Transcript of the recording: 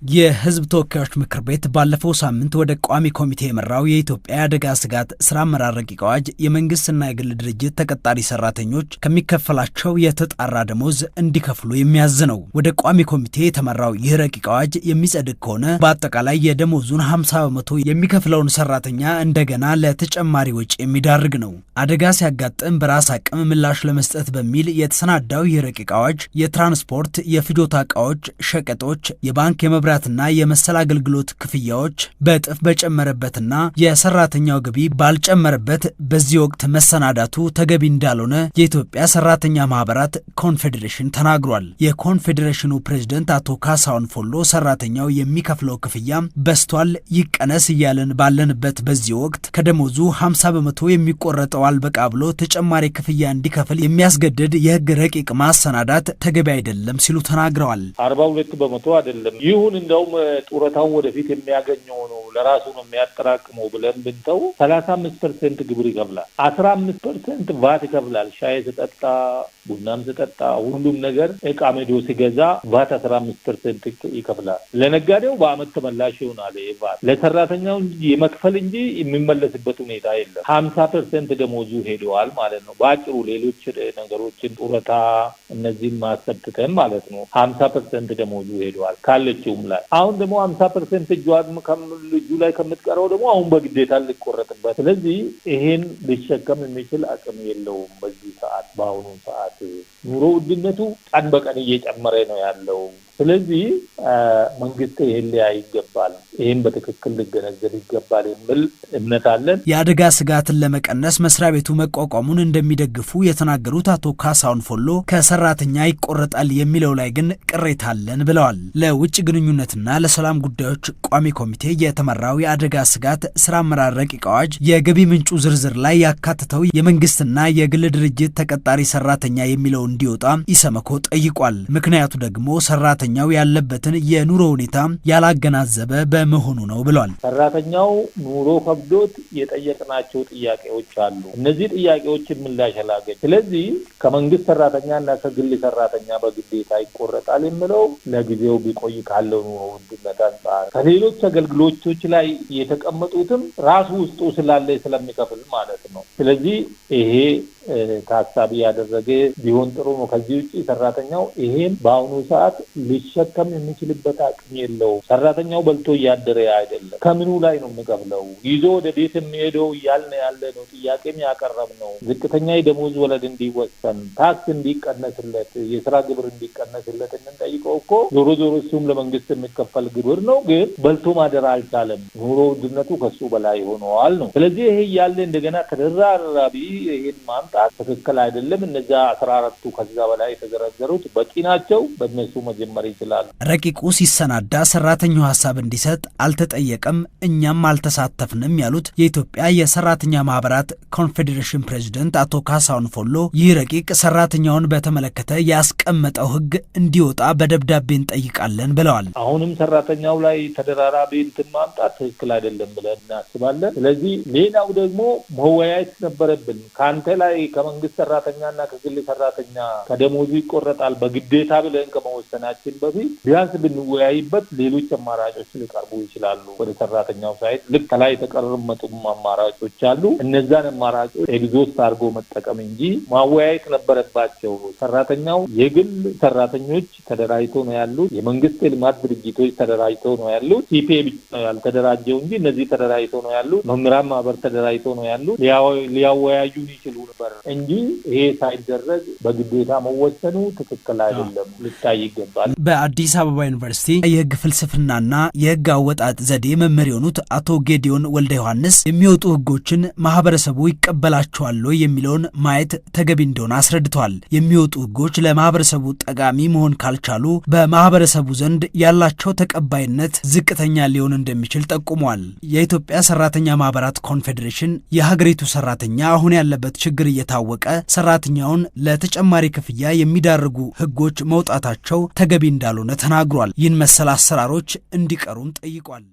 የህዝብ ተወካዮች ምክር ቤት ባለፈው ሳምንት ወደ ቋሚ ኮሚቴ የመራው የኢትዮጵያ የአደጋ ስጋት ስራ አመራር ረቂቅ አዋጅ የመንግስትና የግል ድርጅት ተቀጣሪ ሰራተኞች ከሚከፈላቸው የተጣራ ደሞዝ እንዲከፍሉ የሚያዝ ነው። ወደ ቋሚ ኮሚቴ የተመራው ይህ ረቂቅ አዋጅ የሚጸድቅ ከሆነ በአጠቃላይ የደሞዙን 50 በመቶ የሚከፍለውን ሰራተኛ እንደገና ለተጨማሪ ወጪ የሚዳርግ ነው። አደጋ ሲያጋጥም በራስ አቅም ምላሽ ለመስጠት በሚል የተሰናዳው ይህ ረቂቅ አዋጅ የትራንስፖርት፣ የፍጆታ ዕቃዎች፣ ሸቀጦች፣ የባንክ የመብራትና የመሰል አገልግሎት ክፍያዎች በእጥፍ በጨመረበትና የሰራተኛው ገቢ ባልጨመረበት በዚህ ወቅት መሰናዳቱ ተገቢ እንዳልሆነ የኢትዮጵያ ሰራተኛ ማህበራት ኮንፌዴሬሽን ተናግሯል። የኮንፌዴሬሽኑ ፕሬዝዳንት አቶ ካሳሁን ፎሎ ሰራተኛው የሚከፍለው ክፍያ በስቷል፣ ይቀነስ እያለን ባለንበት በዚህ ወቅት ከደሞዙ 50 በመቶ የሚቆረጠው አልበቃ ብሎ ተጨማሪ ክፍያ እንዲከፍል የሚያስገድድ የህግ ረቂቅ ማሰናዳት ተገቢ አይደለም ሲሉ ተናግረዋል። 42 በመቶ አይደለም ይሁን እንደውም ጡረታው ወደፊት የሚያገኘው ነው ለራሱ ነው የሚያጠራቅመው ብለን ብንተው 35% ግብር ይከፍላል፣ 15% ቫት ይከፍላል። ሻይ ስጠጣ፣ ቡናም ስጠጣ፣ ሁሉም ነገር እቃ ሜዶ ሲገዛ ቫት 15% ይከፍላል። ለነጋዴው በአመት ተመላሽ ይሆናል። ቫት ለሰራተኛው የመክፈል እንጂ የሚመለስበት ሁኔታ የለም። 50% ደሞዙ ሄደዋል ማለት ነው። በአጭሩ ሌሎች ነገሮችን ጡረታ እነዚህን ማሰብተን ማለት ነው 50% ደሞዙ ሄደዋል ካለችውም ላይ። አሁን ደግሞ 50% እጁ ላይ ከምትቀረው ደግሞ አሁን በግዴታ ሊቆረጥበት። ስለዚህ ይሄን ሊሸከም የሚችል አቅም የለውም። በዚህ ሰዓት በአሁኑ ሰዓት ኑሮ ውድነቱ ቀን በቀን እየጨመረ ነው ያለው። ስለዚህ መንግስት ይሄን ሊያይ ይገባል፣ ይሄን በትክክል ሊገነዘብ ይገባል የሚል እምነት አለን። የአደጋ ስጋትን ለመቀነስ መስሪያ ቤቱ መቋቋሙን እንደሚደግፉ የተናገሩት አቶ ካሳሁን ፎሎ ከሰራተኛ ይቆረጣል የሚለው ላይ ግን ቅሬታ አለን ብለዋል። ለውጭ ግንኙነትና ለሰላም ጉዳዮች ቋሚ ኮሚቴ የተመራው የአደጋ ስጋት ስራ አመራር ረቂቅ አዋጅ የገቢ ምንጩ ዝርዝር ላይ ያካተተው የመንግስትና የግል ድርጅት ተቀጣሪ ሰራተኛ የሚለው እንዲወጣ ኢሰመኮ ጠይቋል። ምክንያቱ ደግሞ ሰራተኛው ያለበትን የኑሮ ሁኔታ ያላገናዘበ በመሆኑ ነው ብሏል። ሰራተኛው ኑሮ ከብዶት የጠየቅናቸው ጥያቄዎች አሉ። እነዚህ ጥያቄዎች ምላሽ አላገኙም። ስለዚህ ከመንግስት ሰራተኛና ከግል ሰራተኛ በግዴታ ይቆረጣል የሚለው ለጊዜው ቢቆይ ካለው ኑሮ ውድነት አንጻር ከሌሎች አገልግሎቶች ላይ የተቀመጡትም ራሱ ውስጡ ስላለ ስለሚከፍል ማለት ነው። ስለዚህ ይሄ ታሳቢ ያደረገ ቢሆን ጥሩ ነው። ከዚህ ውጪ ሰራተኛው ይሄን በአሁኑ ሰዓት ሊሸከም የሚችልበት አቅም የለውም። ሰራተኛው በልቶ እያደረ አይደለም። ከምኑ ላይ ነው የሚከፍለው? ይዞ ወደ ቤት የሚሄደው እያልን ያለ ነው። ጥያቄም ያቀረብ ነው። ዝቅተኛ የደሞዝ ወለድ እንዲወሰን፣ ታክስ እንዲቀነስለት፣ የስራ ግብር እንዲቀነስለት የምንጠይቀው እኮ ዞሮ እሱም ለመንግስት የሚከፈል ግብር ነው። ግን በልቶ ማደር አልቻለም። ኑሮ ውድነቱ ከሱ በላይ ሆነዋል ነው። ስለዚህ ይሄ እያለ እንደገና ተደራራቢ ይሄን ማምጣት ትክክል አይደለም። እነዚያ 14ቱ ከዛ በላይ የተዘረዘሩት በቂ ናቸው። በእነሱ መጀመር ይችላል። ረቂቁ ሲሰናዳ ሰራተኛው ሀሳብ እንዲሰጥ አልተጠየቀም፣ እኛም አልተሳተፍንም ያሉት የኢትዮጵያ የሰራተኛ ማህበራት ኮንፌዴሬሽን ፕሬዝዳንት አቶ ካሳሁን ፎሎ ይህ ረቂቅ ሰራተኛውን በተመለከተ ያስቀመጠው ህግ እንዲወጣ በደብዳቤ እንጠይቃለን ብለዋል። አሁንም ሰራተኛው ላይ ተደራራቢ እንትን ማምጣት ትክክል አይደለም ብለን እናስባለን። ስለዚህ ሌላው ደግሞ መወያየት ነበረብን። ከአንተ ላይ ከመንግስት ሰራተኛና ከግል ሰራተኛ ከደሞዙ ይቆረጣል በግዴታ ብለን ከመወሰናችን በፊት ቢያንስ ብንወያይበት ሌሎች አማራጮች ሊቀርቡ ይችላሉ። ወደ ሰራተኛው ሳይት ልክ ከላይ የተቀመጡም አማራጮች አሉ። እነዛን አማራጮች ኤግዞስት አድርጎ መጠቀም እንጂ ማወያየት ነበረባቸው። ሰራተኛው የግል ሰራተኞች ተደራጅተው ነው ያሉት፣ የመንግስት ልማት ድርጅቶች ተደራጅተው ነው ያሉት። ሲፒኤ ብቻ ነው ያልተደራጀው እንጂ እነዚህ ተደራጅተው ነው ያሉት። መምህራን ማህበር ተደራጅተው ነው ያሉት። ሊያወያዩን ይችሉ ነበር እንጂ ይሄ ሳይደረግ በግዴታ መወሰኑ ትክክል አይደለም፣ ልታይ ይገባል። በአዲስ አበባ ዩኒቨርሲቲ የህግ ፍልስፍናና የህግ አወጣጥ ዘዴ መምህር የሆኑት አቶ ጌዲዮን ወልደ ዮሐንስ የሚወጡ ህጎችን ማህበረሰቡ ይቀበላቸዋል የሚለውን ማየት ተገቢ እንደሆነ አስረድተዋል። የሚወጡ ህጎች ለማህበረሰቡ ጠቃሚ መሆን ካልቻሉ በማህበረሰቡ ዘንድ ያላቸው ተቀባይነት ዝቅተኛ ሊሆን እንደሚችል ጠቁመዋል። የኢትዮጵያ ሰራተኛ ማህበራት ኮንፌዴሬሽን የሀገሪቱ ሰራተኛ አሁን ያለበት ችግር እየታወቀ ሰራተኛውን ለተጨማሪ ክፍያ የሚዳርጉ ህጎች መውጣታቸው ተገቢ እንዳልሆነ ተናግሯል። ይህን መሰል አሰራሮች እንዲቀሩም ጠይቋል።